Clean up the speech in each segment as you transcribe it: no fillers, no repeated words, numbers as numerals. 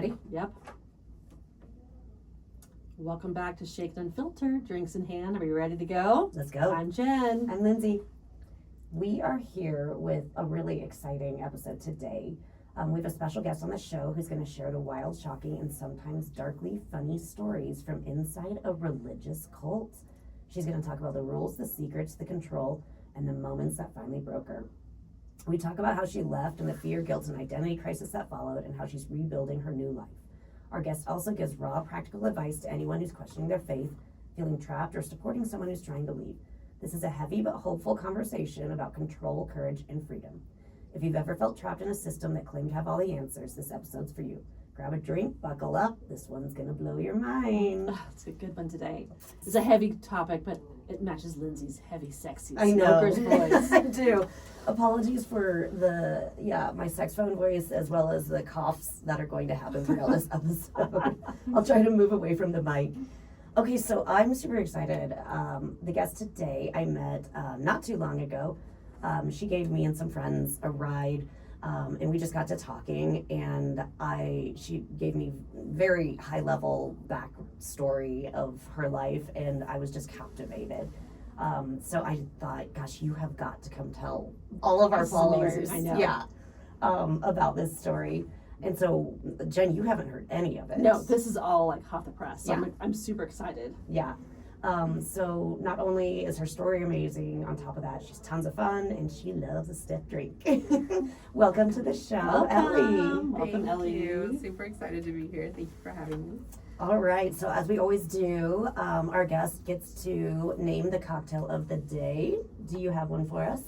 ready? Yep. Welcome back to Shaken Unfiltered. Drinks in hand. Are we ready to go? Let's go. I'm Jen. I'm Lindsay. We are here with a really exciting episode today. We have a special guest on the show who's going to share the wild, shocking, and sometimes darkly funny stories from inside a religious cult. She's going to talk about the rules, the secrets, the control, and the moments that finally broke her. We talk about how she left and the fear, guilt, and identity crisis that followed, and how she's rebuilding her new life. Our guest also gives raw, practical advice to anyone who's questioning their faith, feeling trapped, or supporting someone who's trying to leave. This is a heavy but hopeful conversation about control, courage, and freedom. If you've ever felt trapped in a system that claimed to have all the answers, this episode's for you. Grab a drink, buckle up. This one's gonna blow your mind. It's a good one today. It's a heavy topic, but it matches Lindsay's heavy, sexy I know. smoker's voice. I do. Apologies for my saxophone voice as well as the coughs that are going to happen throughout this episode. I'll try to move away from the mic. Okay, so I'm super excited. The guest today I met not too long ago. She gave me and some friends a ride, and we just got to talking, and she gave me very high level backstory of her life, and I was just captivated. So I thought, gosh, you have got to come tell all of our followers, amazing. I know. yeah, about this story. And so, Jen, you haven't heard any of it. No, this is all like hot the press. So Yeah. I'm super excited. Yeah. So not only is her story amazing, on top of that, she's tons of fun and she loves a stiff drink. Welcome to the show, Ellie. Welcome, Ellie. Thank you. Super excited to be here. Thank you for having me. All right. So as we always do, our guest gets to name the cocktail of the day. Do you have one for us?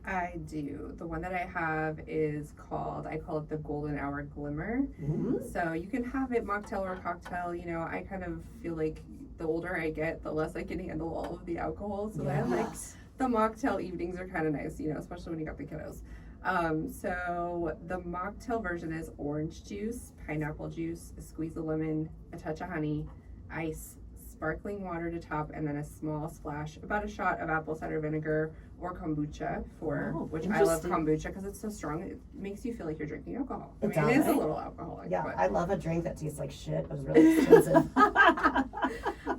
I do. The one that I have is I call it the Golden Hour Glimmer. Mm-hmm. So you can have it mocktail or cocktail. You know, I kind of feel like the older I get, the less I can handle all of the alcohol. So I like the mocktail evenings are kind of nice, you know, especially when you got the kiddos. So the mocktail version is orange juice, pineapple juice, a squeeze of lemon, a touch of honey, ice, sparkling water to top, and then a small splash, about a shot of apple cider vinegar or kombucha which I love kombucha because it's so strong. It makes you feel like you're drinking alcohol. It is a little alcoholic. Yeah, but. I love a drink that tastes like shit. It was really expensive.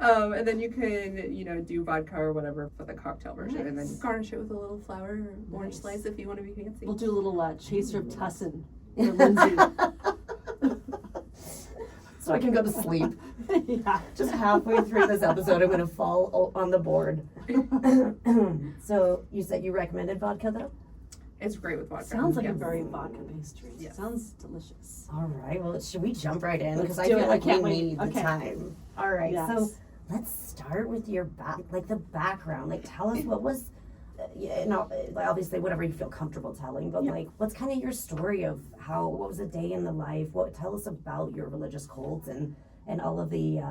And then you can, do vodka or whatever for the cocktail version, and then garnish it with a little flower or orange slice if you want to be fancy. We'll do a little chaser of Tussin for Lindsay. So I can go to sleep. Yeah. Just halfway through this episode, I'm going to fall on the board. So you said you recommended vodka, though? It's great with vodka. Sounds like a very vodka-based drink. Yes. Sounds delicious. All right. Well, should we jump right in? Because I do feel it. like I can't we wait. need the Okay. time. All right. Yes. So let's start with your the background. Like, tell us what was, obviously whatever you feel comfortable telling, but like, what's kind of your story of what was a day in the life? Tell us about your religious cult and all of the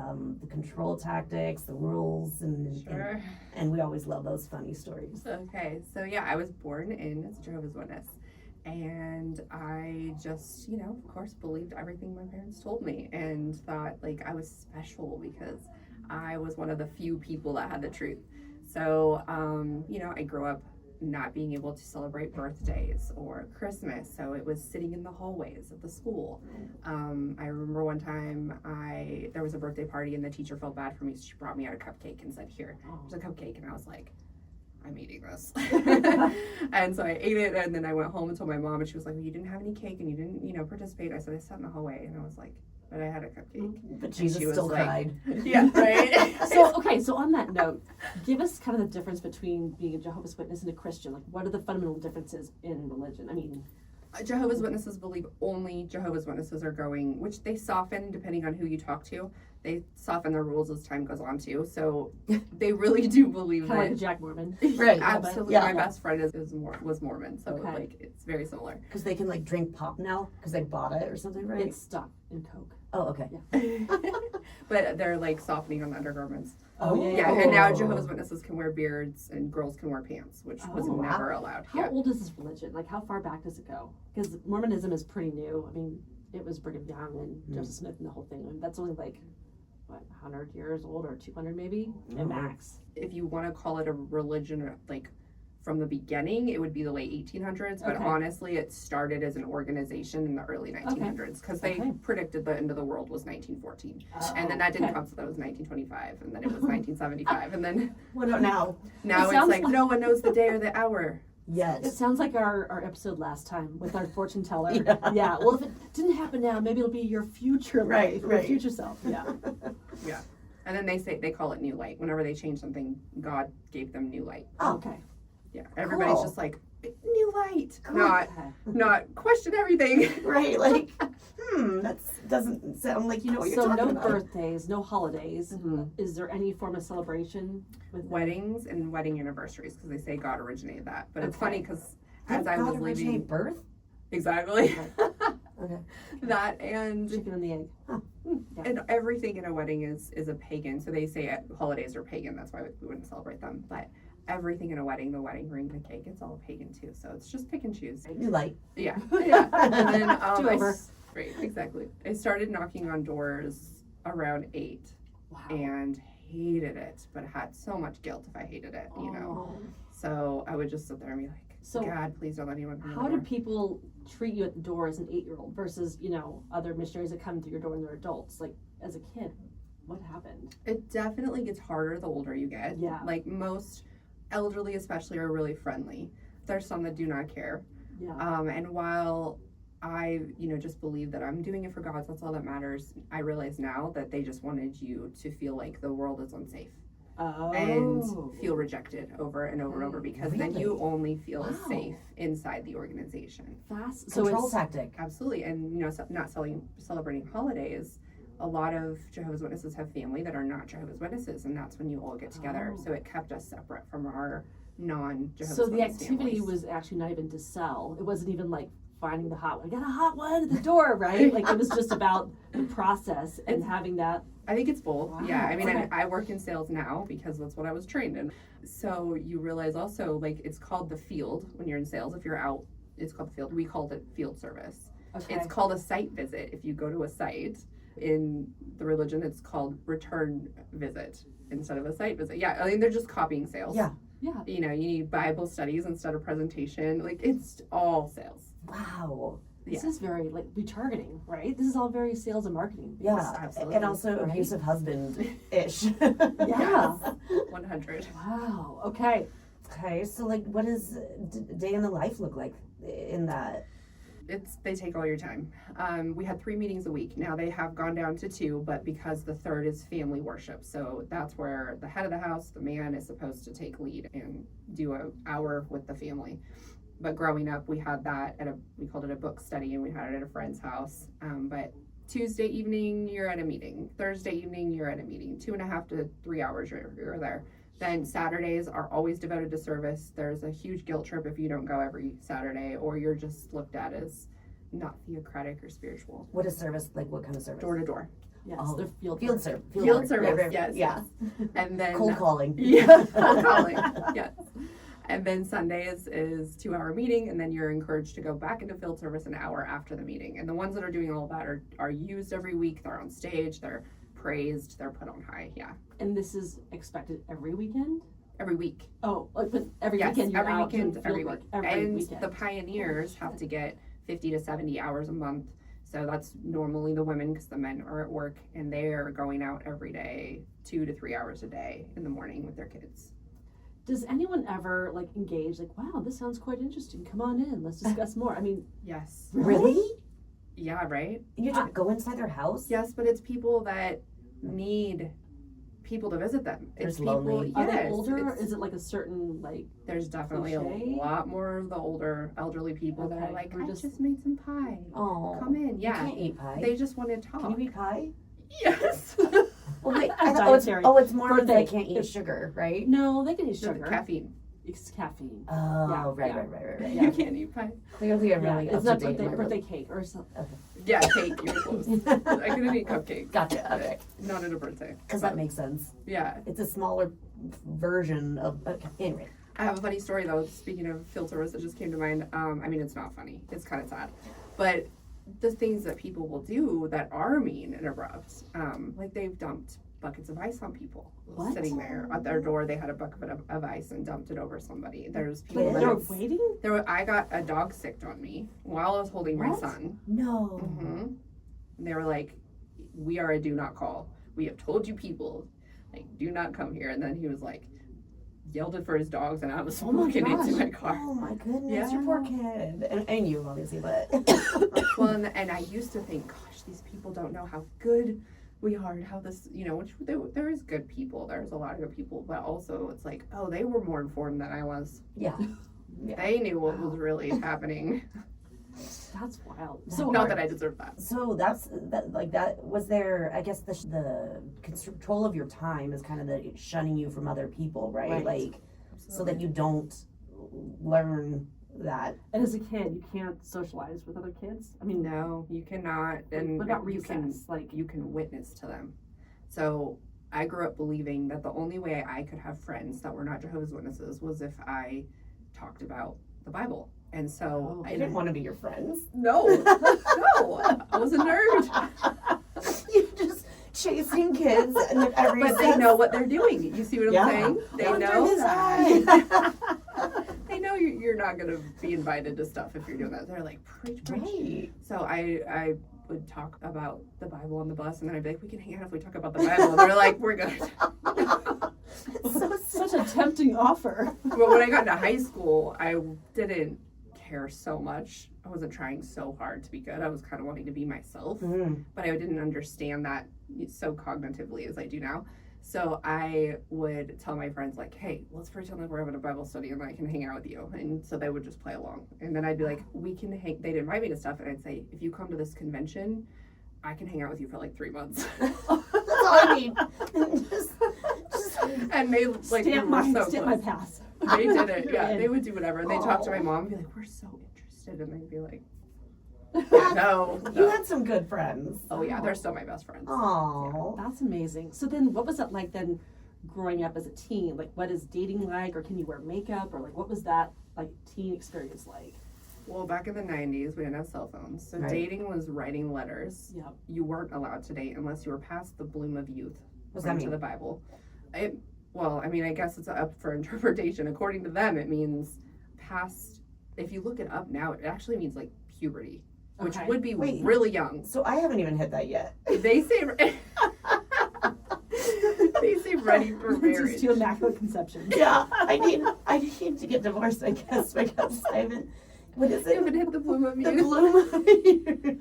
control tactics, the rules, Sure. and we always love those funny stories. Okay, so yeah, I was born in a Jehovah's Witness, and I just, of course, believed everything my parents told me, and thought like I was special because I was one of the few people that had the truth. So, I grew up not being able to celebrate birthdays or Christmas, so it was sitting in the hallways of the school. I remember one time there was a birthday party and the teacher felt bad for me, so she brought me out a cupcake and said, "Here, there's a cupcake," and I was like, I'm eating this. And so I ate it, and then I went home and told my mom, and she was like, well, you didn't have any cake and you didn't, participate. I said, I sat in the hallway, and I was like, but I had a cupcake. But Jesus still cried. Yeah, right. So on that note, give us kind of the difference between being a Jehovah's Witness and a Christian. Like, what are the fundamental differences in religion? I mean, Jehovah's Witnesses believe only Jehovah's Witnesses are going, which they soften depending on who you talk to. They soften their rules as time goes on too. So they really do believe kind of that. like Jack Mormon. Right. Absolutely. Yeah. My best friend was Mormon, so Okay. it's very similar. Because they can like drink pop now because they bought it or something, right? It's stuck in Coke. Oh, okay. Yeah. But they're like softening on the undergarments. Oh, Yeah, and now Jehovah's Witnesses can wear beards and girls can wear pants, which was wow. never allowed. How old is this religion? Like, how far back does it go? Because Mormonism is pretty new. I mean, it was Brigham Young and Joseph Smith and the whole thing. And that's only like, 100 years old or 200 maybe at max. If you want to call it a religion, like from the beginning, it would be the late 1800s, but Okay. honestly, it started as an organization in the early 1900s because they Okay. predicted the end of the world was 1914. Oh, And then that didn't okay. come, so that was 1925, and then it was 1975, and then What about now? now it's sounds like like- no one knows the day or the hour. It Yes. sounds like our episode last time with our fortune teller. Yeah. Well, if it didn't happen now, maybe it'll be your future Right, life, your right. future self. Yeah. Yeah. And then they call it new light. Whenever they change something, God gave them new light. Oh. Okay. Yeah. Everybody's Cool. just like, new light. Cool. Not Okay. question everything. Right, like, that doesn't sound like you know what you're So talking no about. birthdays, no holidays. Mhm. Is there any form of celebration with Weddings and wedding anniversaries, because they say God originated that. But it's Okay. funny because Did as I God was originate leaving, birth? exactly Okay. that and chicken and the egg? Yeah. and everything in a wedding is a pagan. So they say holidays are pagan. That's why we wouldn't celebrate them. But everything in a wedding, the wedding ring, the cake, it's all pagan too. So it's just pick and choose. New light. Yeah, yeah. And then Do over. right, exactly. I started knocking on doors around 8 Wow. and hated it, but had so much guilt if I hated it, you know. Oh. So I would just sit there and be like, So God, please don't let anyone come in how the do door. people treat you at the door as an 8-year-old versus, other missionaries that come through your door and they're adults? Like, as a kid, what happened? It definitely gets harder the older you get. Yeah. Like most elderly especially are really friendly. There's some that do not care. Yeah. And while I, just believe that I'm doing it for God, that's all that matters. I realize now that they just wanted you to feel like the world is unsafe Oh. and feel rejected over and over and over, because then you Really? only feel Wow. safe inside the organization. Fast. So Control it's tactic. Absolutely. And, not celebrating holidays. A lot of Jehovah's Witnesses have family that are not Jehovah's Witnesses, and that's when you all get together. Oh. So it kept us separate from our non-Jehovah's so the Witness activity families. was actually not even to sell. It wasn't even like finding the hot one. I got a hot one at the door, right? Like it was just about the process and having that. I think it's both. Wow. Yeah, I mean, Okay. I work in sales now because that's what I was trained in. So you realize also, like, it's called the field when you're in sales. If you're out, it's called the field. We called it field service. Okay. It's called a site visit if you go to a site. In the religion, it's called return visit instead of a site visit. Yeah, I mean, they're just copying sales. Yeah. Yeah. You need Bible studies instead of presentation. Like, it's all sales. Wow. This Yeah. is very like retargeting, right? This is all very sales and marketing. Yeah. absolutely. And also Right? abusive husband-ish. Yeah. 100. Wow. Okay. Okay, so like what does day in the life look like in that? They take all your time. We had 3 meetings a week. Now they have gone down to 2, but because the third is family worship. So that's where the head of the house, the man, is supposed to take lead and do an hour with the family. But growing up, we had that we called it a book study, and we had it at a friend's house. But Tuesday evening, you're at a meeting. Thursday evening, you're at a meeting. 2.5 to 3 hours you're there. Then Saturdays are always devoted to service. There's a huge guilt trip if you don't go every Saturday, or you're just looked at as not theocratic or spiritual. What is service like? What kind of service? Door to door. Yes. Oh, They're field Field work. service. Field service, Yeah. yes. Yeah. And then Cold calling. Yeah, cold calling. Yes. And then Sundays is 2-hour meeting, and then you're encouraged to go back into field service an hour after the meeting. And the ones that are doing all that are used every week. They're on stage. They're praised. They're put on high. Yeah. And this is expected every weekend? Every week. Oh, but every Yes, weekend you're every out weekend, doing every field week. work every And weekend. the pioneers have to get 50 to 70 hours a month. So that's normally the women, because the men are at work, and they are going out every day, 2 to 3 hours a day in the morning with their kids. Does anyone ever like engage like, wow, this sounds quite interesting. Come on in, let's discuss more. I mean, Yes. Really? Yeah, right? You have to go inside their house? Yes, but it's people that need people to visit them. It's There's people, lonely. are they yes, older? it's- Is it like a certain like there's definitely cliche? a lot more of the older elderly people that are Okay, like, we're I just- just made some pie. Oh. Come in. You Yeah. can't eat pie. They just want to talk. Can you eat pie? Yes. Well, wait, Dietary. it's more that they Birthday. can't eat sugar, right? no, they can eat The sugar. caffeine. It's caffeine. Oh, Yeah, right, yeah. right. You can't eat pie. Clearly, I'm really It's up not to date. in my birthday cake or something. Yeah, cake. You're close. I couldn't eat cupcakes. Gotcha. Okay, Not at a birthday. because that makes sense. Yeah. It's a smaller version of. Okay, anyway. I have a funny story though. Speaking of field service, that just came to mind. I mean, it's not funny. It's kind of sad, but the things that people will do that are mean and abrupt, like they've dumped buckets of ice on people. What? Sitting there at their door, they had a bucket of ice and dumped it over somebody. There's people Kids? that They're are, waiting? I got a dog sicked on me while I was holding my What? son. No. hmm They were like, "We are a do not call. We have told you people, like, do not come here." And then he was like, yelled it for his dogs, and I was Oh my walking into gosh. my car. Oh my goodness, Yeah. your poor kid. And you, obviously, but. Well, and I used to think, gosh, these people don't know how good we are and how this, which there is good people. There's a lot of good people, but also it's like, oh, they were more informed than I was. Yeah. Yeah. They knew what was really happening. That's wild. So Not that I deserve that. So that was there, I guess the control of your time is kind of the shunning you from other people, right? Right. Like, so that you don't learn that. And as a kid, you can't socialize with other kids. I mean, No, you cannot, and what about you can recess? Like, you can witness to them. So I grew up believing that the only way I could have friends that were not Jehovah's Witnesses was if I talked about the Bible. And so I didn't want to be your friends. no, I was a nerd. You're just chasing kids and at every But they sense. know what they're doing. You see what I'm saying? They Under know his that. eye. They know you're not going to be invited to stuff if you're doing that. They're like, preach. Right. So I would talk about the Bible on the bus, and then I'd be like, we can hang out if we talk about the Bible. And they're like, we're good. So such a tempting offer. But when I got into high school, I didn't care so much. I wasn't trying so hard to be good. I was kind of wanting to be myself, but I didn't understand that so cognitively as I do now. So I would tell my friends, like, hey, let's pretend like we're having a Bible study and I can hang out with you. And so they would just play along. And then I'd be like, we can hang, they'd invite me to stuff, and I'd say, if you come to this convention, I can hang out with you for like 3 months. That's all I need. just And they, like, Stamp we were so my close. pass. They did it, You're yeah. in. They would do whatever. And they'd talk to my Oh. mom and be like, we're so interested. And they'd be like, yeah, no. You had some good friends. Oh, yeah, they're still my best friends. Oh. That's amazing. So then what was it like then growing up as a teen? Like, what is dating like, or can you wear makeup, or like what was that like teen experience like? Well, back in the 90s, we didn't have cell phones. So Right. dating was writing letters. Yep. You weren't allowed to date unless you were past the bloom of youth, What's that according to mean? the Bible. Well, I mean, I guess it's up for interpretation. According to them, it means past, if you look it up now, it actually means like puberty, which Okay. would be Wait. really young. So I haven't even hit that yet. They say they say ready for Just marriage. to immaculate conception. Yeah, I need to get divorced, I guess, because I haven't. What is They it? haven't hit the bloom of The youth. bloom.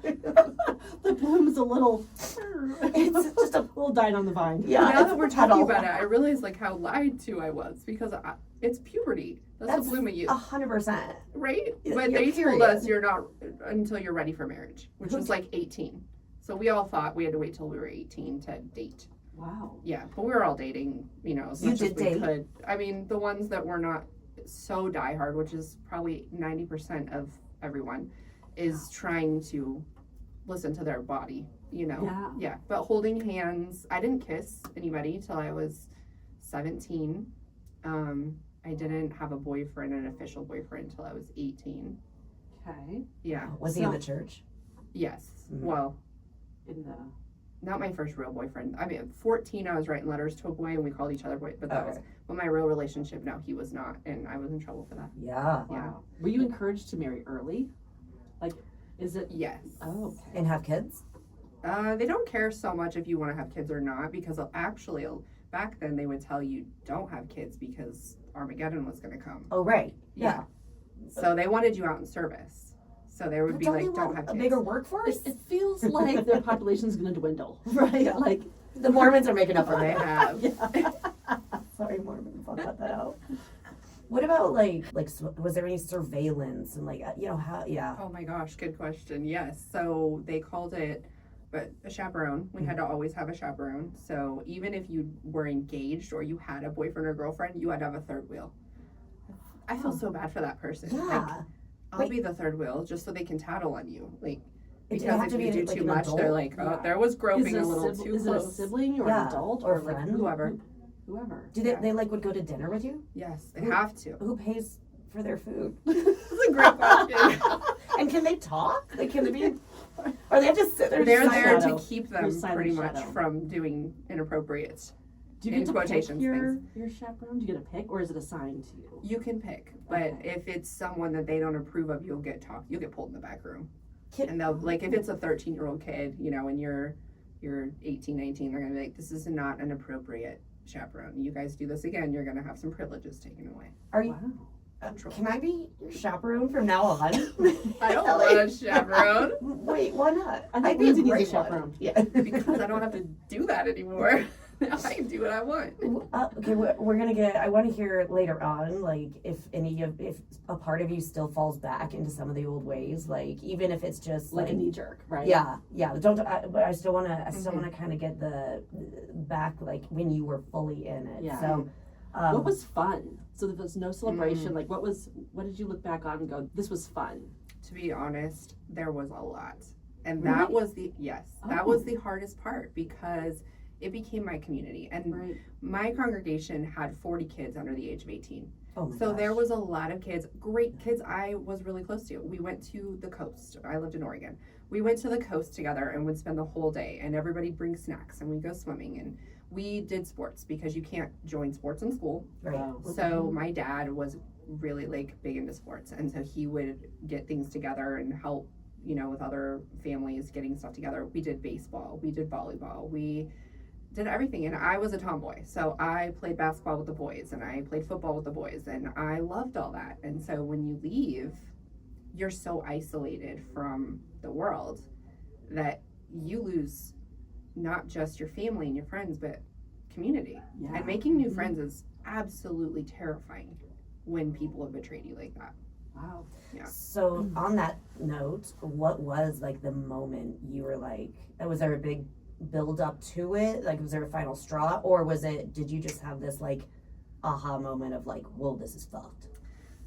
The bloom is a little, It's just a little dying on the vine. yeah. Now it's that a we're talking petal. about it, I realize like how lied to I was because it's puberty. That's the bloom of youth, 100%. right? Yeah, But you're they told period. us you're not until you're ready for marriage, which was like 18. So we all thought we had to wait till we were 18 to date. Wow. Yeah, but we were all dating, as You much as did we date? could. I mean, the ones that were not so diehard, which is probably 90% of everyone, is trying to listen to their body, Yeah. Yeah, but holding hands, I didn't kiss anybody till I was 17. I didn't have a boyfriend, an official boyfriend, until I was 18. Okay. Yeah, Was he in the church? yes. Mhm. Well, In the not my first real boyfriend. I mean, at 14, I was writing letters to a boy, and we called each other boy. But that Okay. was, but my real relationship, no, he was not, and I was in trouble for that. Yeah. Yeah. wow. Were you encouraged to marry early? Like, is it? Yes. Oh, okay. And have kids? They don't care so much if you want to have kids or not, because actually, back then they would tell you don't have kids because Armageddon was going to come. Oh, right. Yeah. So they wanted you out in service. So they would But be don't like, they don't want have a kids. bigger workforce? It feels like their population is going to dwindle, right? Like, The Mormons are making up for They it. have. Sorry, Mormons. I'll cut that out. What about was there any surveillance and how? Yeah. Oh my gosh, good question. Yes. So they called it a chaperone. We had to always have a chaperone. So even if you were engaged or you had a boyfriend or girlfriend, you had to have a third wheel. I feel so bad for that person. Like, Yeah. I'll be the third wheel just so they can tattle on you. Like, It because have if to you be do like too an much, they're adult? like, oh, Yeah. there was groping a is little it too is it a close. sibling or Yeah, an adult or a like friend. Whoever. Whoever. Do they would go to dinner with you? Yes, they have to. Who pays for their food? That's a great question. And can they talk? Like, can they be? Or they just sit there. They're just there shadow. to keep Your them silent pretty much shadow. from doing inappropriate. Do you In get to pick quotations, your chaperone? Do you get to pick, or is it assigned to you? You can pick, but Okay. if it's someone that they don't approve of, you'll get pulled in the back room. Kid- And they'll, like, if it's a 13-year-old kid, you know, and you're 18, 19, they're gonna be like, this is not an appropriate chaperone. You guys do this again, you're gonna have some privileges taken away. Are you? Wow. Can I be your chaperone from now on? I don't want a chaperone Wait, why not? I think I'd be a Lindsay needs a great chaperone. one. Yeah. because I don't have to do that anymore. I can do what I want. Okay, we're gonna get. I want to hear later on, like if a part of you still falls back into some of the old ways, like even if it's just Like a knee jerk, right? Yeah. Don't. But I still wanna. I still Mhm. wanna kind of get the back, like when you were fully in it. Yeah. So, What was fun? So there was no celebration. Like what did you look back on and go, this was fun? To be honest, there was a lot. And Really? that was that Oh. was the hardest part because it became my community. And Right. my congregation had 40 kids under the age of 18. Oh my So gosh. there was a lot of kids, great kids I was really close to. We went to the coast. I lived in Oregon. We went to the coast together and would spend the whole day, and everybody brings snacks and we go swimming, and we did sports because you can't join sports in school. Right. Wow. So my dad was really like big into sports, and so he would get things together and help, you know, with other families getting stuff together. We did baseball, we did volleyball, we did everything. And I was a tomboy, so I played basketball with the boys and I played football with the boys, and I loved all that. And so when you leave, you're so isolated from the world that you lose not just your family and your friends, but community. Yeah. And making new Mhm. friends is absolutely terrifying when people have betrayed you like that. Wow. Yeah. So on that note, what was like the moment you were like? Was there a big build up to it? Like, was there a final straw, or did you just have this like aha moment of like, whoa, this is fucked?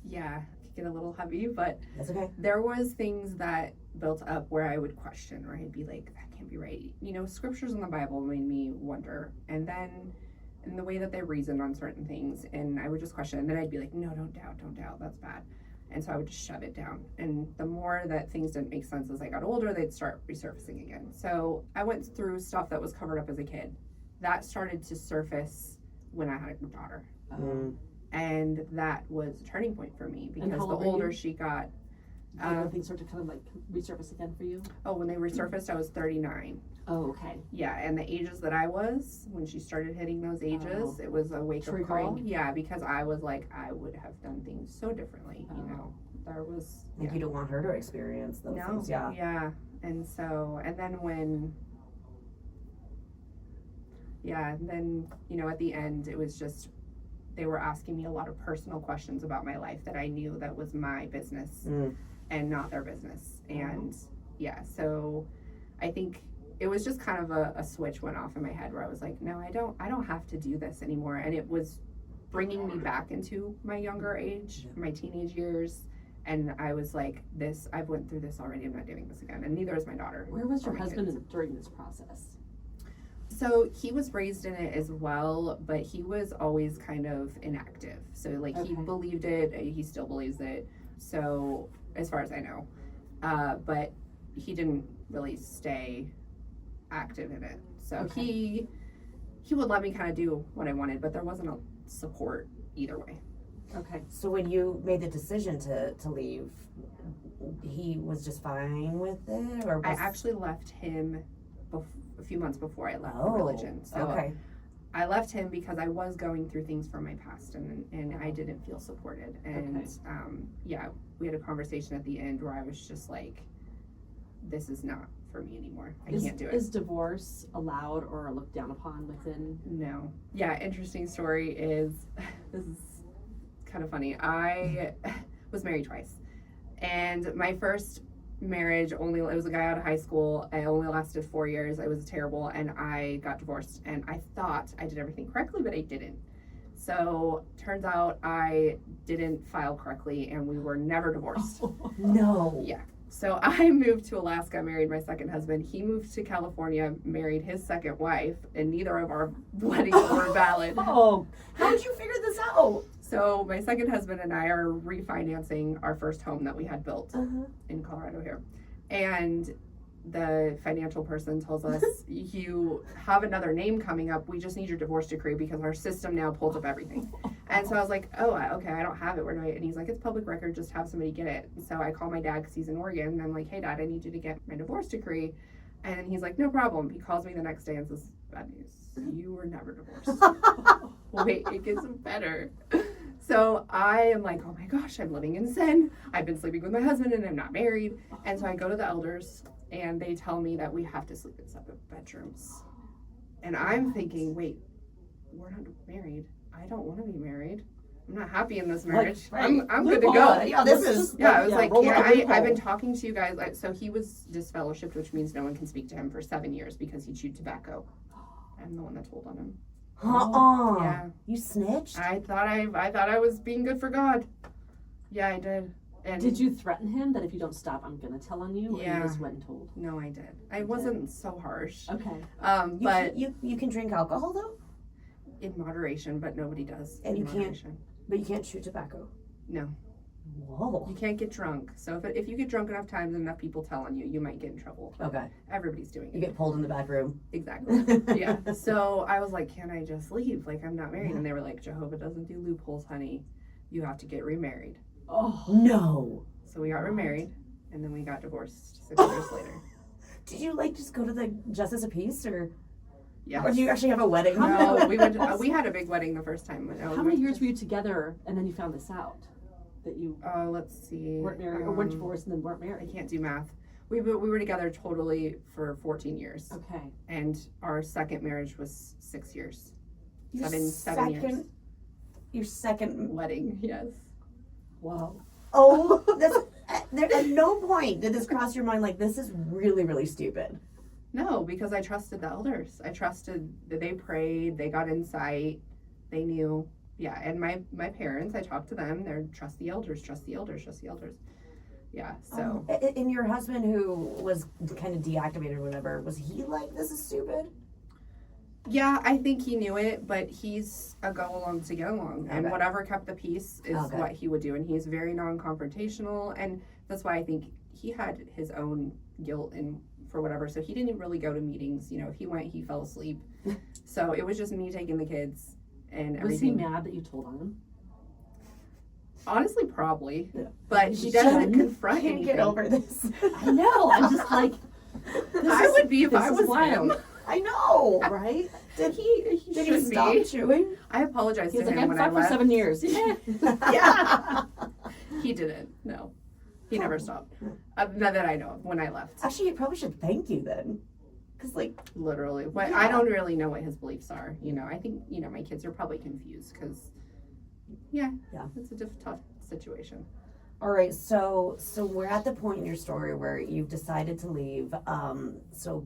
Yeah, it could get a little heavy, but That's okay. there was things that built up where I would question, or I'd be like, that can't be right. You know, scriptures in the Bible made me wonder. And then in the way that they reasoned on certain things, and I would just question, and then I'd be like, no, don't doubt, that's bad. And so I would just shut it down. And the more that things didn't make sense as I got older, they'd start resurfacing again. So I went through stuff that was covered up as a kid. That started to surface when I had a daughter. And that was a turning point for me because how the old were older you? she got, Did things start to kind of like resurface again for you? when they resurfaced, I was 39. Oh, okay. Yeah, and the ages that I was when she started hitting those ages, it was a wake up call. Triggering. Yeah, because I was like, I would have done things so differently. You know, there was Like you don't want her to experience those no, things. Yeah. yeah, and so and then when. Yeah, and then you know at the end it was just they were asking me a lot of personal questions about my life that I knew that was my business and not their business. And yeah, so I think it was just kind of a switch went off in my head where I was like, no, I don't have to do this anymore. And it was bringing me back into my younger age, my teenage years. And I was like, I've went through this already. I'm not doing this again. And neither is my daughter. Where was your or my husband kids. during this process? So he was raised in it as well, but he was always kind of inactive. So like he Okay. believed it, he still believes it. So as far as I know, but he didn't really stay active in it. So Okay. he would let me kind of do what I wanted, but there wasn't a support either way. Okay. So when you made the decision to leave, he was just fine with it, or was... I actually left him a few months before I left the Oh, religion. So okay. I left him because I was going through things from my past and I didn't feel supported. And Okay. we had a conversation at the end where I was just like, this is not for me anymore. I can't do it. Is divorce allowed or looked down upon within? No. Yeah, interesting story is, this is kind of funny. I was married twice. And my first marriage it was a guy out of high school. I only lasted 4 years. It was terrible, and I got divorced. And I thought I did everything correctly, but I didn't. So turns out I didn't file correctly, and we were never divorced. No. Yeah. So I moved to Alaska, married my second husband. He moved to California, married his second wife, and neither of our weddings were valid. Oh, How did you figure this out? So my second husband and I are refinancing our first home that we had built in Colorado here. And the financial person tells us, you have another name coming up. We just need your divorce decree because our system now pulls up everything. And so I was like, oh, okay, I don't have it. Where do I? And he's like, it's public record. Just have somebody get it. So I call my dad because he's in Oregon. And I'm like, hey, Dad, I need you to get my divorce decree. And he's like, no problem. He calls me the next day and says, bad news. You were never divorced. Wait, it gets better. So I am like, oh my gosh, I'm living in sin. I've been sleeping with my husband and I'm not married. And so I go to the elders and they tell me that we have to sleep in separate bedrooms. And I'm thinking, wait, we're not married. I don't want to be married. I'm not happy in this marriage. Right. I'm good to go. Yeah, this is. Yeah, I was like, yeah, I've been talking. talking to you guys. So he was disfellowshipped, which means no one can speak to him for 7 years because he chewed tobacco. I'm the one that told on him. Yeah. You snitched? I thought I was being good for God. Yeah, I did. And Did you threaten him that if you don't stop, I'm gonna tell on you? Or Yeah. you just went and told? No, I did. I wasn't so harsh. Okay. But you can drink alcohol though, in moderation, but nobody does. And in you can't- moderation. but you can't chew tobacco. No. Whoa. You can't get drunk. So if you get drunk enough times and enough people tell on you, you might get in trouble. Okay. Everybody's doing You it. get pulled in the back room. Exactly. Yeah. So I was like, can I just leave? Like, I'm not married. And they were like, Jehovah doesn't do loopholes, honey. You have to get remarried. Oh. No. So we got remarried, and then we got divorced 6 years later. Did you like just go to the Justice of Peace or? Yeah. Or did you actually have a wedding? No, we went. We had a big wedding the first time. How many years were you together and then you found this out? That you Let's see. weren't married or weren't divorced and then weren't I married? can't do math. We were together totally for 14 years, Okay. and our second marriage was 6 years. Your 7 years. Your second. Wedding, yes. Wow. Oh, that's. At no point did this cross your mind like this is really, really stupid. No, because I trusted the elders. I trusted that they prayed, they got insight, they knew. Yeah, and my parents, I talked to them. They're trust the elders, trust the elders, trust the elders. Yeah, so. And your husband, who was kind of deactivated or whatever, was he like, this is stupid? Yeah, I think he knew it, but he's a go along to get along. And Okay. whatever kept the peace is Okay. what he would do. And he's very non-confrontational. And that's why I think he had his own guilt and for whatever. So he didn't really go to meetings. You know, if he went, he fell asleep. So it was just me taking the kids and everything. Was he mad that you told on him? Honestly, probably. Yeah. But he doesn't confront Can't anything. get over this. I know. I'm just like, I would be if this I is was wild. him. I know. right? Did he should stop be. chewing? I apologized He's to like, him I'm when I fucked for left. 7 years. Yeah. He didn't. No. He never stopped. Not that I know of when I left. Actually, you probably should thank you then. Because, like, Literally. But Yeah. I don't really know what his beliefs are. You know, I think, you know, my kids are probably confused because, yeah, it's a tough situation. all right, so we're at the point in your story where you've decided to leave. So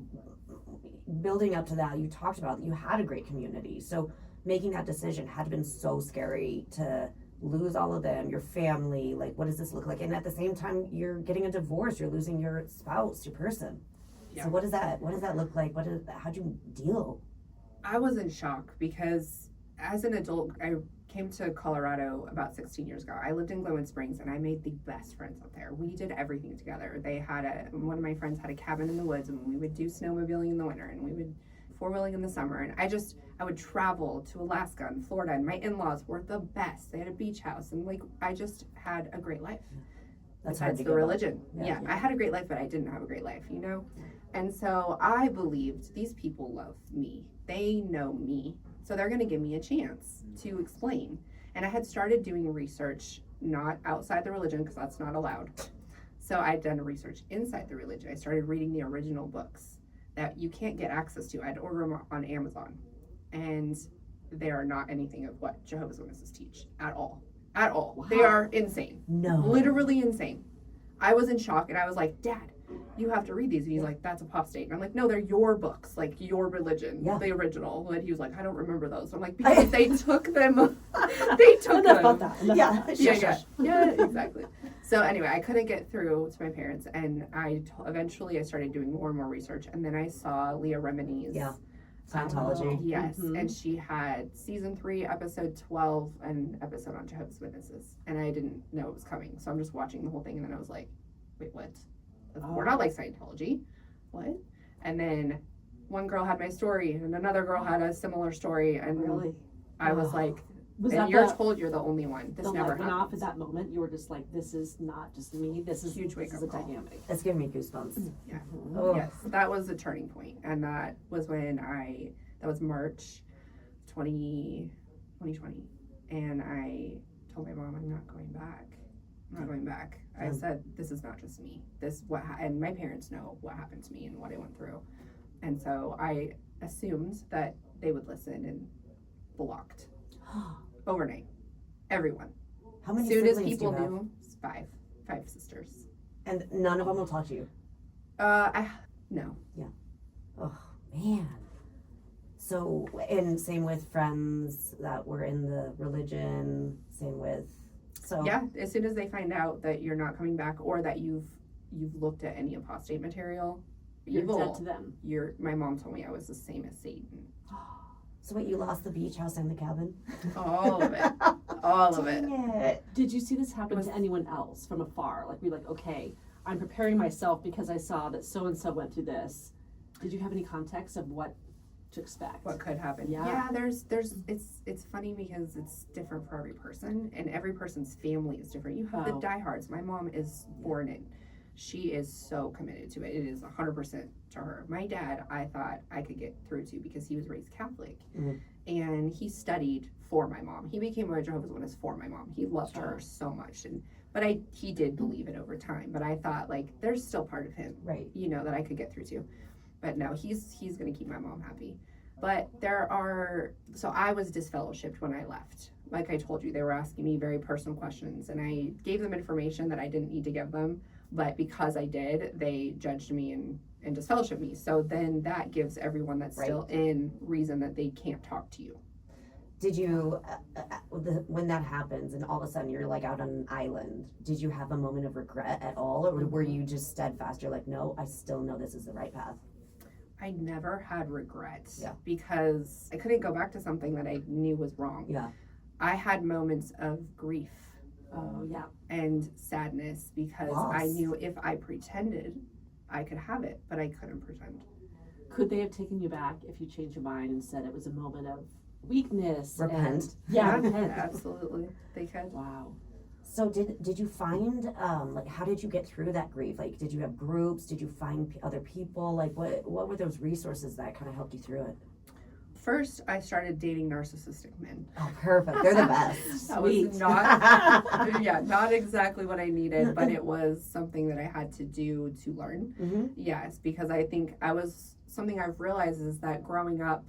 building up to that, you talked about you had a great community. So making that decision had been so scary to lose all of them, your family. Like, what does this look like? And at the same time, you're getting a divorce. You're losing your spouse, your person. Yeah. So what does that look like? How'd you deal? I was in shock because as an adult, I came to Colorado about 16 years ago. I lived in Glenwood Springs and I made the best friends up there. We did everything together. One of my friends had a cabin in the woods and we would do snowmobiling in the winter and we would four-wheeling in the summer. And I would travel to Alaska and Florida and my in-laws were the best. They had a beach house and like, I just had a great life. That's hard Besides to the give up. religion. Yeah, I had a great life, but I didn't have a great life, you know? And so I believed these people love me. They know me. So they're going to give me a chance to explain. And I had started doing research, not outside the religion, because that's not allowed. So I'd done research inside the religion. I started reading the original books that you can't get access to. I'd order them on Amazon. And they are not anything of what Jehovah's Witnesses teach at all. At all. Wow. They are insane. No. Literally insane. I was in shock and I was like, Dad, you have to read these. And he's like, that's apostate. And I'm like, no, they're your books, like your religion, the original. And he was like, I don't remember those. I'm like, because they took them. They took Enough them. about that. Enough about that. Yeah, exactly. So anyway, I couldn't get through to my parents. And eventually I started doing more and more research. And then I saw Leah Remini's. Yeah. Scientology. Yes, Mhm. and she had season 3, episode 12, and episode on Jehovah's Witnesses, and I didn't know it was coming, so I'm just watching the whole thing, and then I was like, wait, what? We're not like Scientology. what? And then one girl had my story and another girl had a similar story. And Really? I was Oh. like, Was and that you're the, told you're the only one. This the never light went off happens. at that moment? You were just like, this is not just me. This is Huge this wake-up is a call. dynamic. It's giving me goosebumps. Yeah. Oh. Yes, that was a turning point. And that was when that was March 2020. And I told my mom, I'm not going back. I'm not going back. I said, this is not just me. And my parents know what happened to me and what I went through. And so I assumed that they would listen and blocked overnight. Everyone. How many Soon as siblings people do you have? knew, five sisters. And none of them will talk to you. No. Oh man. So, and same with friends that were in the religion. Same with. So Yeah, as soon as they find out that you're not coming back or that you've looked at any apostate material, You're evil. dead to them. My mom told me I was the same as Satan. So what? You lost the beach house and the cabin. All of it. All of it. Dang it. Did you see this happen It was- to anyone else from afar? Like, we're like, okay, I'm preparing myself because I saw that so and so went through this. Did you have any context of what to expect? What could happen? Yeah. There's it's funny because it's different for every person and every person's family is different. You have the Oh. diehards. My mom is born in. She is so committed to it. It is 100% to her. My dad, I thought I could get through to because he was raised Catholic. Mhm. And he studied for my mom. He became a Jehovah's Witness for my mom. He loved her so much. But he did believe it over time. But I thought, like, there's still part of him, Right. that I could get through to. But no, he's going to keep my mom happy. But so I was disfellowshipped when I left. Like I told you, they were asking me very personal questions. And I gave them information that I didn't need to give them. But because I did, they judged me and disfellowshipped me. So then that gives everyone that's still in reason that they can't talk to you. Did you, when that happens and all of a sudden you're like out on an island, did you have a moment of regret at all? Or were you just steadfast? You're like, no, I still know this is the right path. I never had regrets because I couldn't go back to something that I knew was wrong. Yeah. I had moments of grief Oh, yeah. and sadness because Loss. I knew if I pretended, I could have it, but I couldn't pretend. Could they have taken you back if you changed your mind and said it was a moment of weakness? Repent. Repent. Absolutely. They could. Wow. So did you find, like, how did you get through that grief? Like, did you have groups? Did you find other people? Like, what were those resources that kind of helped you through it? First, I started dating narcissistic men. Oh, perfect. They're the best. That was Sweet. not exactly what I needed, but it was something that I had to do to learn. Mm-hmm. Yes, because I think something I've realized is that growing up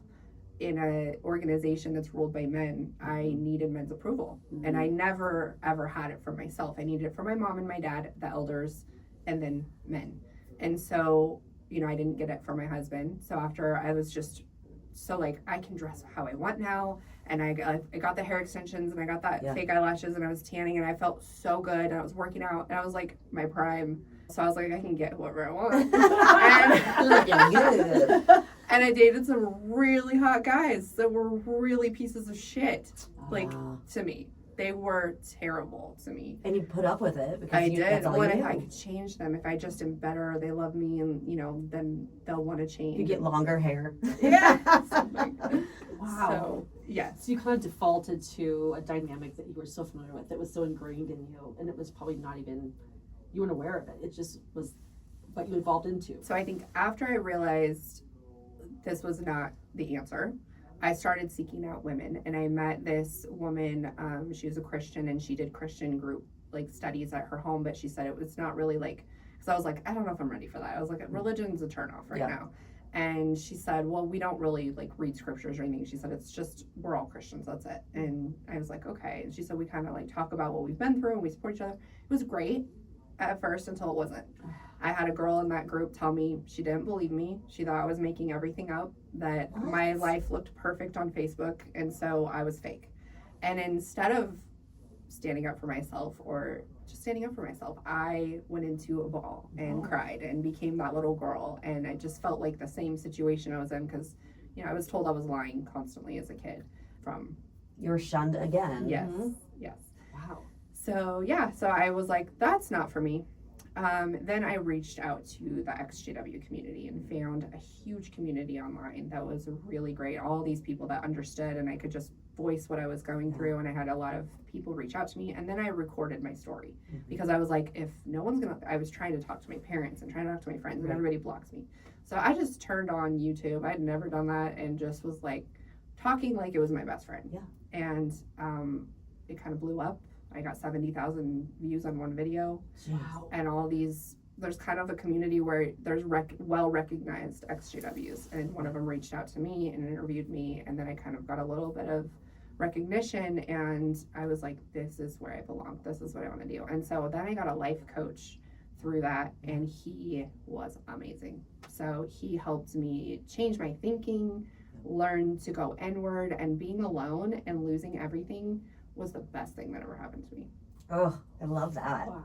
in an organization that's ruled by men, I needed men's approval. And I never, ever had it for myself. I needed it for my mom and my dad, the elders, and then men. And so, I didn't get it for my husband. So after I was just like, I can dress how I want now. And I got the hair extensions and I got that fake eyelashes and I was tanning and I felt so good. And I was working out and I was like my prime. So I was like, I can get whatever I want. Looking good. And I dated some really hot guys that were really pieces of shit, to me. They were terrible to me. And you put up with it because I did. that's all What you if I knew. could change them? If I just am better, they love me, and then they'll want to change. You get longer hair. Yeah. Wow. So yes. So you kind of defaulted to a dynamic that you were so familiar with, that was so ingrained in you, and it was probably not even, you weren't aware of it. It just was what you evolved into. So I think after I realized this was not the answer, I started seeking out women, and I met this woman. She was a Christian, and she did Christian group studies at her home, but she said it was not really because I was like, I don't know if I'm ready for that. I was like, religion's a turnoff right now. And she said, well, we don't really read scriptures or anything. She said, it's just, we're all Christians, that's it. And I was like, okay. And she said, we kind of talk about what we've been through and we support each other. It was great at first until it wasn't. I had a girl in that group tell me she didn't believe me. She thought I was making everything up, that my life looked perfect on Facebook, and so I was fake. And instead of standing up for myself or just standing up for myself, I went into a ball and cried and became that little girl. And I just felt like the same situation I was in because, I was told I was lying constantly as a kid from... You were shunned again. Yes, yes. Wow. So I was like, that's not for me. Then I reached out to the XJW community and found a huge community online that was really great. All these people that understood, and I could just voice what I was going through, and I had a lot of people reach out to me. And then I recorded my story because I was like, if no one's gonna, I was trying to talk to my parents and trying to talk to my friends, and everybody blocks me. So I just turned on YouTube. I'd never done that, and just was like talking like it was my best friend. Yeah. And it kind of blew up. I got 70,000 views on one video. Wow. And all these, there's kind of a community where there's well-recognized XJWs, and one of them reached out to me and interviewed me, and then I kind of got a little bit of recognition, and I was like, this is where I belong, this is what I want to do. And so then I got a life coach through that, and he was amazing. So he helped me change my thinking, learn to go inward, and being alone and losing everything was the best thing that ever happened to me. Oh, I love that. Wow.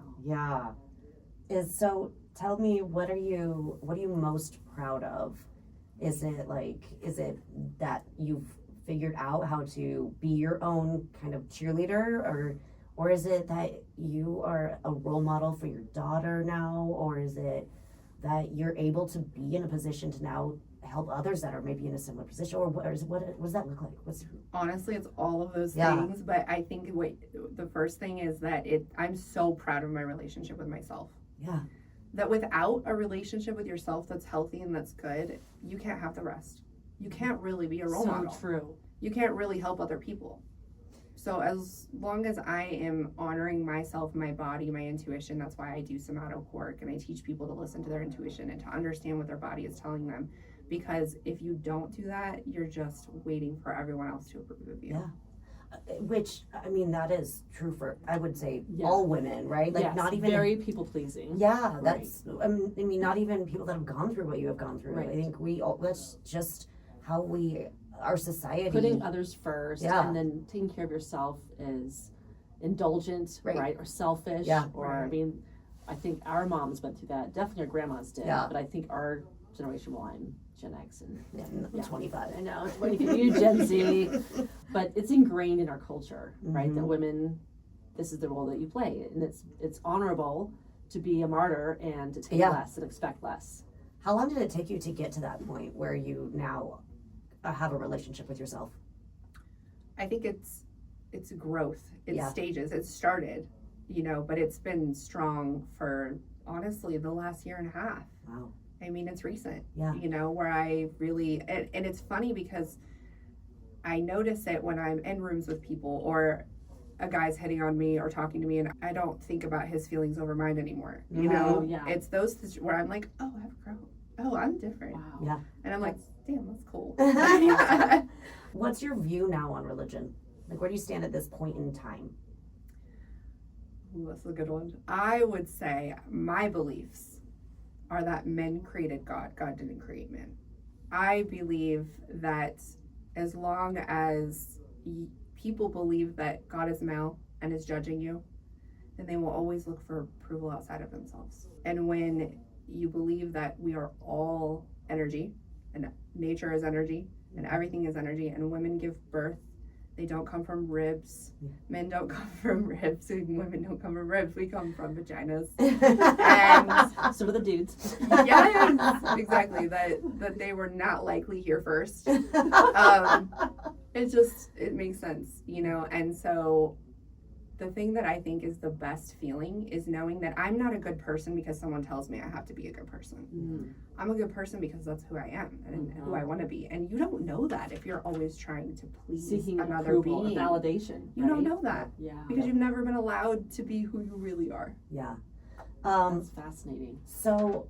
Yeah. So tell me, what are you most proud of? Is it that you've figured out how to be your own kind of cheerleader, or is it that you are a role model for your daughter now, or is it that you're able to be in a position to now help others that are maybe in a similar position, or what does that look like? Honestly, it's all of those Yeah. things, but I think the first thing is that I'm so proud of my relationship with myself. Yeah. That without a relationship with yourself that's healthy and that's good, you can't have the rest. You can't really be a role model. So true. You can't really help other people. So as long as I am honoring myself, my body, my intuition, that's why I do somatic work, and I teach people to listen to their intuition and to understand what their body is telling them. Because if you don't do that, you're just waiting for everyone else to approve of you. Yeah. Which, I mean, that is true for, I would say, Yeah. all women, right? Like, Yes, not even very people pleasing. Yeah, that's. I mean, not even people that have gone through what you have gone through. Right. I think that's just how our society. Putting others first, Yeah. and then taking care of yourself is indulgent, Right. right? Or selfish. Yeah. Or I mean, I think our moms went through that. Definitely our grandmas did. Yeah. But I think our generation, well, I'm Gen X and Yeah, 25. I know, 20, you Gen Z, but it's ingrained in our culture, right? Mhm. That women, this is the role that you play, and it's honorable to be a martyr and to take Yeah. less and expect less. How long did it take you to get to that point where you now have a relationship with yourself? I think it's growth. It's Yeah. stages. It started, but it's been strong for honestly the last year and a half. Wow. I mean, it's recent, Yeah. where I really, and it's funny because I notice it when I'm in rooms with people or a guy's hitting on me or talking to me, and I don't think about his feelings over mine anymore. Oh, yeah. It's those where I'm like, oh, I've grown. Oh, I'm different. Wow. Yeah. And I'm like, damn, that's cool. What's your view now on religion? Like, where do you stand at this point in time? Ooh, that's a good one. I would say my beliefs are that men created God. God didn't create man. I believe that as long as people believe that God is male and is judging you, then they will always look for approval outside of themselves. And when you believe that we are all energy, and nature is energy, and everything is energy, and women give birth, they don't come from ribs. Yeah. Men don't come from ribs, and women don't come from ribs. We come from vaginas. And So do the dudes. Yes, exactly. That they were not likely here first. It makes sense, and so the thing that I think is the best feeling is knowing that I'm not a good person because someone tells me I have to be a good person. Mm. I'm a good person because that's who I am and who I want to be. And you don't know that if you're always trying to please Seeking another approval, being. validation. You don't right? know that Yeah. because you've never been allowed to be who you really are. Yeah. That's fascinating. So,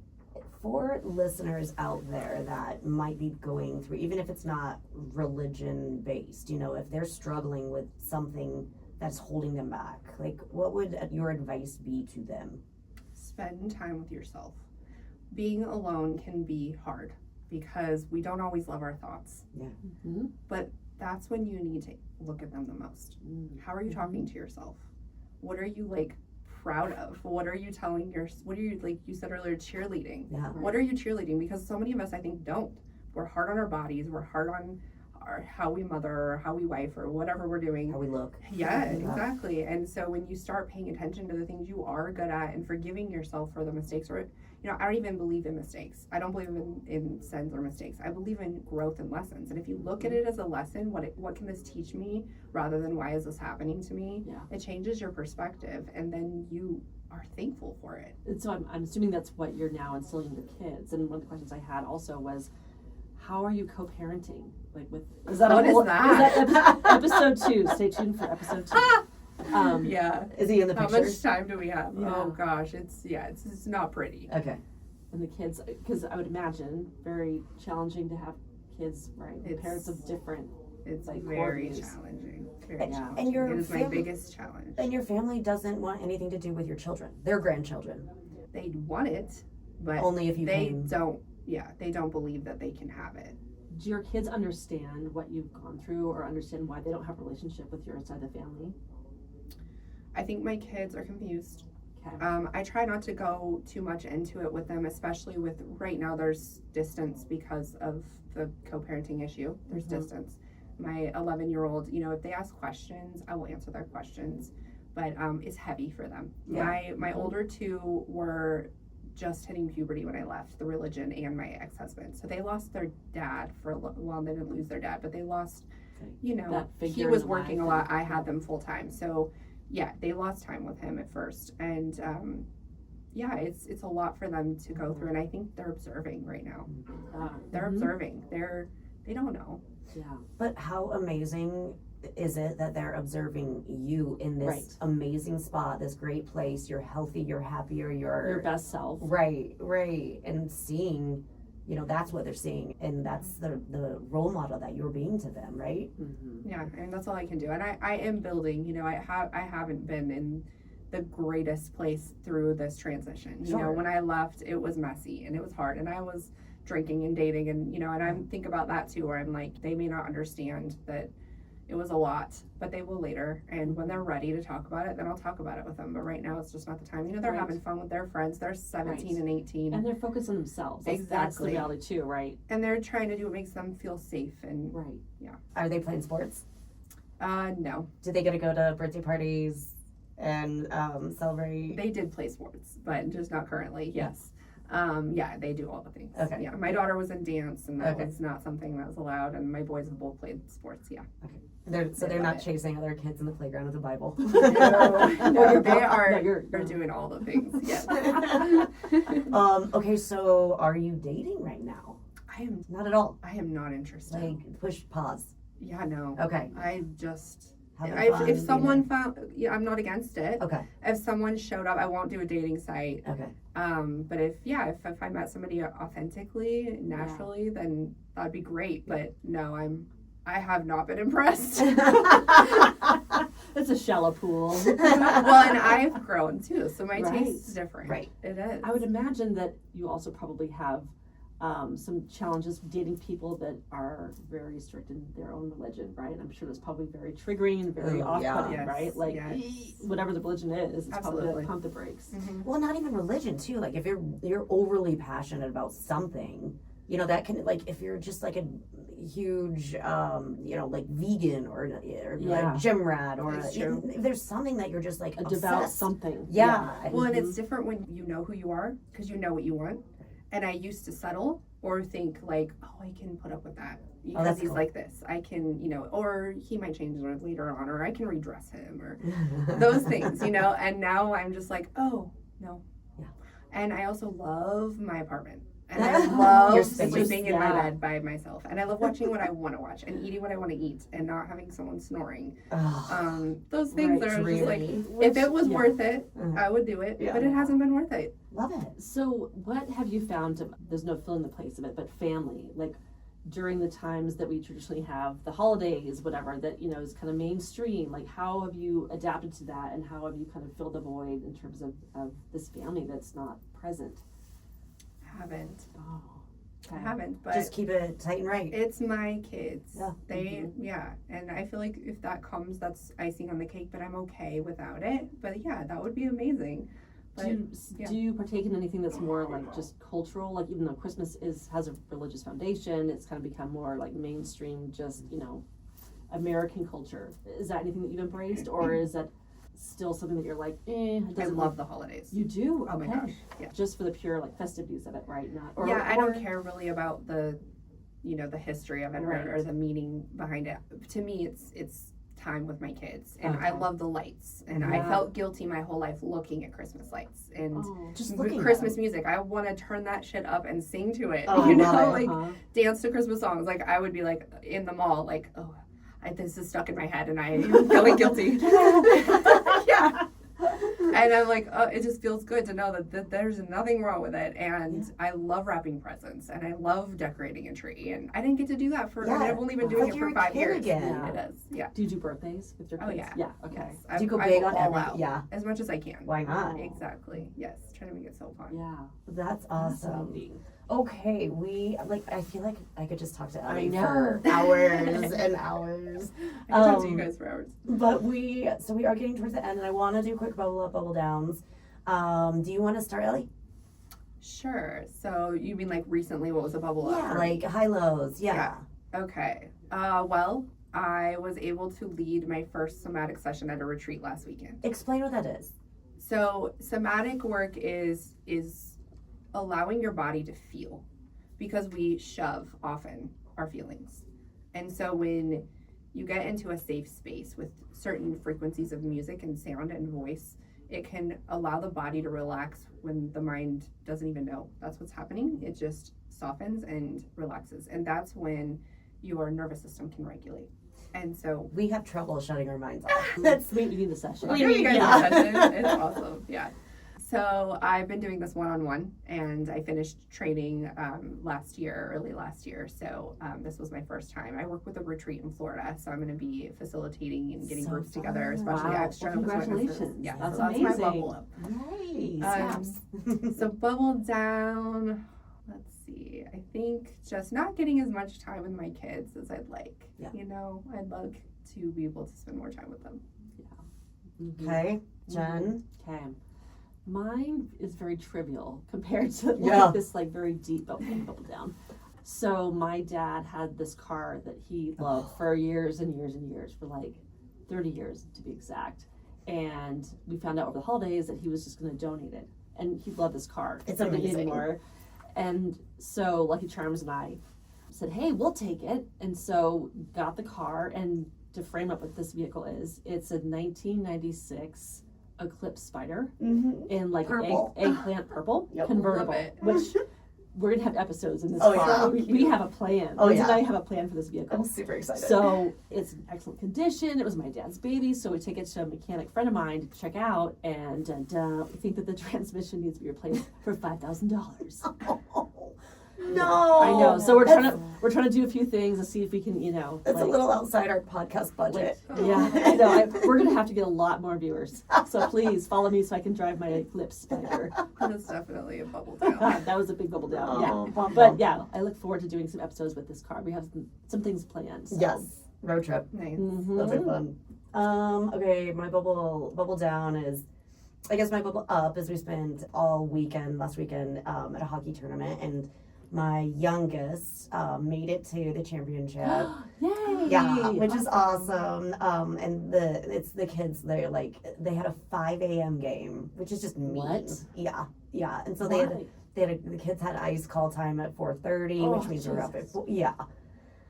for listeners out there that might be going through, even if it's not religion based, if they're struggling with something that's holding them back, like, what would your advice be to them? Spend time with yourself. Being alone can be hard because we don't always love our thoughts. Yeah. Mm-hmm. But that's when you need to look at them the most. How are you talking to yourself? What are you proud of? What are you telling what are you, like you said earlier, cheerleading? Yeah. What are you cheerleading? Because so many of us, I think, don't. We're hard on our bodies. We're hard on how we mother or how we wife or whatever we're doing. How we look. Yeah, exactly. And so when you start paying attention to the things you are good at and forgiving yourself for the mistakes, or, I don't even believe in mistakes. I don't believe in sins or mistakes. I believe in growth and lessons. And if you look at it as a lesson, what can this teach me rather than why is this happening to me? Yeah. It changes your perspective, and then you are thankful for it. And so I'm assuming that's what you're now instilling in your kids. And one of the questions I had also was, how are you co-parenting? Like with What is that? Episode 2. Stay tuned for episode 2. Yeah. Is he in the How picture? much time do we have? Yeah. Oh gosh, it's not pretty. Okay. And the kids, because I would imagine very challenging to have kids, right? Parents of different. It's like very core views. challenging. Very And challenging. your It is my family- biggest challenge. And your family doesn't want anything to do with your children, their grandchildren. They want it, but Only if you they can. don't. Yeah, they don't believe that they can have it. Do your kids understand what you've gone through, or understand why they don't have a relationship with your side of the family? I think my kids are confused. Okay. I try not to go too much into it with them, especially with right now there's distance because of the co-parenting issue. There's distance. My 11-year-old, if they ask questions, I will answer their questions, but it's heavy for them. Yeah. My older two were just hitting puberty when I left the religion and my ex-husband. So they lost their dad for a well, they didn't lose their dad, but they lost, That he figure was in working a life lot. I had them full time. So yeah, they lost time with him at first. And it's a lot for them to go through. And I think they're observing right now. They're observing. They don't know. Yeah. But how amazing is it that they're observing you in this Right. amazing spot, this great place? You're healthy, you're happier, Your best self. right, and seeing, that's what they're seeing, and that's the role model that you're being to them, right? Mm-hmm. Yeah, and that's all I can do. And I am building. I haven't been in the greatest place through this transition. Sure. When I left, it was messy and it was hard, and I was drinking and dating, and and I think about that too, where I'm like, they may not understand that it was a lot, but they will later. And when they're ready to talk about it, then I'll talk about it with them. But right now, it's just not the time. They're Right. having fun with their friends. They're 17 Right. and 18, And they're focused on themselves. That's the Exactly. reality too, right? and they're trying to do what makes them feel safe. And Right. Are they playing sports? no, Do they get to go to birthday parties and celebrate? they did play sports, but just not currently. Yes. They do all the things. Okay. Yeah, my daughter was in dance, and that Okay. was not something that was allowed. And my boys have both played sports. Yeah. They're They not love it. chasing other kids in the playground with a Bible. No, you're they both- are. no, you're- They're doing all the things. Yes. Okay, so are you dating right now? Not at all. I am not interested. Like push pause. Yeah, no. Okay. I just. Having If fun, someone found, I'm not against it. Okay. If someone showed up, I won't do a dating site. Okay. But if I met somebody authentically, naturally, then that'd be great. But no, I have not been impressed. It's a shallow pool. Well, and I've grown too, so my Right. taste is different. Right. It is. I would imagine that you also probably have some challenges dating people that are very strict in their own religion, right? I'm sure that's probably very triggering and very Ooh, off-putting, yeah. right? Like Yes. whatever the religion is, it's probably Absolutely. like pump the brakes. Mhm. Well, not even religion too. Like if you're overly passionate about something, that can, like, if you're just like a huge like vegan or Yeah. a gym rat or That's true. if there's something that you're just like A devout obsessed. something. Yeah. Well, and it's different when you know who you are because you know what you want. And I used to settle or think like, oh, I can put up with that because that's he's cool. like this. I can, or he might change later on, or I can redress him, or those things, And now I'm just like, oh no. Yeah. And I also love my apartment. And I Your love space. sleeping in my Yeah. bed by myself. And I love watching what I want to watch and eating what I want to eat and not having someone snoring. Ugh. Those things Right, are just like, really. if it was Yeah. worth it, Mhm. I would do it. Yeah. But it hasn't been worth it. Love it. So what have you found, there's no filling the place of it, but family, like during the times that we traditionally have, the holidays, whatever, that, is kind of mainstream, like how have you adapted to that and how have you kind of filled the void in terms of this family that's not present? I haven't. Oh, I haven't. But Just keep it tight and right. it's my kids. Yeah. They, And I feel like if that comes, that's icing on the cake, but I'm okay without it. But yeah, that would be amazing. But, yeah. Do you partake in anything that's more like just cultural? Like even though Christmas has a religious foundation, it's kind of become more like mainstream, just American culture. Is that anything that you've embraced, or is that still something that you're like, it I doesn't love the holidays. You do? Oh Okay. my gosh, yeah. Just for the pure like festivities of it, right? Not I don't care really about the history of it Right. or the meaning behind it. To me, it's time with my kids, and I Okay. love the lights, and I Yeah. felt guilty my whole life looking at Christmas lights and Just looking at Christmas them. music. I want to turn that shit up and sing to it, Oh, I love it. like dance to Christmas songs. Like I would be like in the mall, like, oh, this is stuck in my head, and I am feeling guilty. Yeah. And I'm like, oh, it just feels good to know that there's nothing wrong with it. And I love wrapping presents, and I love decorating a tree. And I didn't get to do that for, I've only been doing Like it you're for a 5 kid years. again. Yeah. It is, yeah. Do you do birthdays with your kids? Oh, yeah. Yeah, okay. Yes. Do you go I big go on all everything? out, Yeah. as much as I can. Why not? Exactly. Yes. Trying to make it so fun. Yeah. That's awesome. Fascinating. Okay, I feel like I could just talk to I Ellie know. for hours and hours. I can talk to you guys for hours. But we are getting towards the end, and I want to do quick bubble up, bubble downs. Do you want to start, Ellie? Sure. So you mean like recently? What was a bubble up? Yeah, for like me? high lows. Yeah. Okay. Well, I was able to lead my first somatic session at a retreat last weekend. Explain what that is. So somatic work is allowing your body to feel, because we shove often our feelings. And so when you get into a safe space with certain frequencies of music and sound and voice, it can allow the body to relax when the mind doesn't even know that's what's happening. It just softens and relaxes. And that's when your nervous system can regulate. And so We have trouble shutting our minds off. That's We need the session. I'll We give you need- guys yeah. a session. It's awesome. Yeah. So I've been doing this one-on-one, and I finished training early last year. So this was my first time. I work with a retreat in Florida, so I'm going to be facilitating and getting So groups together, fun. especially Wow. extra. Well, congratulations. witnesses. Yeah, That's so that's my amazing. bubble up. Yay. Snaps. So bubble down. Let's see. I think just not getting as much time with my kids as I'd like. Yeah. I'd like to be able to spend more time with them. Okay, Jen. Okay. Mine is very trivial compared to Yeah. this like very deep bubble down. So my dad had this car that he loved for years and years and years, for like 30 years to be exact. And we found out over the holidays that he was just going to donate it. And he loved this car. It's Didn't need amazing. anymore. And so Lucky Charms and I said, hey, we'll take it. And so got the car, and to frame up what this vehicle is, it's a 1996 Eclipse Spider Mm-hmm. in like Purple. eggplant purple Yep. convertible, Love it. which we're gonna have episodes in this Oh, car. yeah. We have a plan. Oh, Lindsay yeah. and I have a plan for this I'm vehicle. super excited. So it's in excellent condition. It was my dad's baby, so we take it to a mechanic friend of mine to check out, and we think that the transmission needs to be replaced for $5,000. No. I know. So we're That's- trying to do a few things to see if we can, That's a little outside our podcast budget. yeah, I know. We're gonna have to get a lot more viewers. So please follow me so I can drive my Eclipse Spider. That's definitely a bubble down. That was a big bubble down. Oh, Yeah. bum, But bum. yeah, I look forward to doing some episodes with this car. We have some things planned. So. Yes, road trip. Nice. Mhm. That'll be fun. Okay, my bubble down is, I guess my bubble up is we spent all weekend, last weekend, at a hockey tournament, and my youngest made it to the championship. Yay! Yeah, which is awesome. And it's the kids. They had a 5 a.m. game, which is just mean. What? Yeah. And so Why? the kids had ice call time at 4:30, Oh, which means we're up at Jesus. 4. Yeah.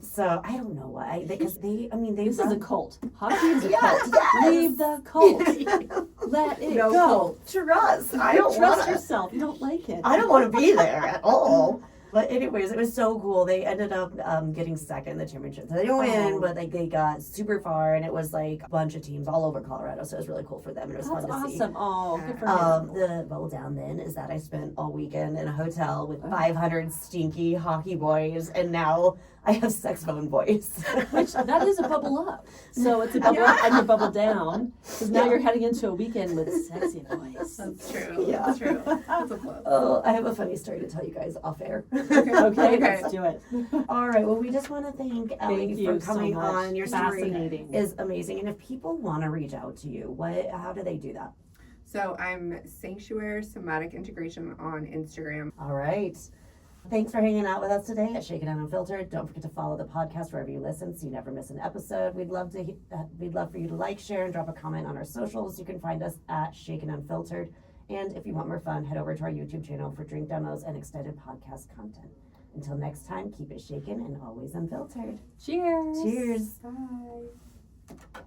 So I don't know why because they This is a run- cult. Hockey is a Yes, cult. yes. Leave the cult. Let it No go. cult. trust. I don't Trust want to. yourself. You don't like it. I don't want to be there at all. But anyways, it was so cool. They ended up getting second in the championship. So they didn't win, Oh. but they got super far, and it was like a bunch of teams all over Colorado. So it was really cool for them, and it was That's fun to see. awesome. Oh, good for him. The bubble down then is that I spent all weekend in a hotel with 500 stinky hockey boys, and now I have sex phone boys. Which that is a bubble up. So it's a bubble up and a bubble down. Because now you're heading into a weekend with sexy boys. That's true. Yeah. That's true. That's a plus. Oh, I have a funny story to tell you guys off air. Okay, let's do it. All right. Well, we just want to thank Ellie Thank for you so coming much. on. Your story Fascinating. is amazing. And if people want to reach out to you, how do they do that? So I'm Sanctuary Somatic Integration on Instagram. All right. Thanks for hanging out with us today at Shaken Unfiltered. Don't forget to follow the podcast wherever you listen so you never miss an episode. We'd love for you to like, share, and drop a comment on our socials. You can find us at Shaken Unfiltered. And if you want more fun, head over to our YouTube channel for drink demos and extended podcast content. Until next time, keep it shaken and always unfiltered. Cheers. Cheers. Bye.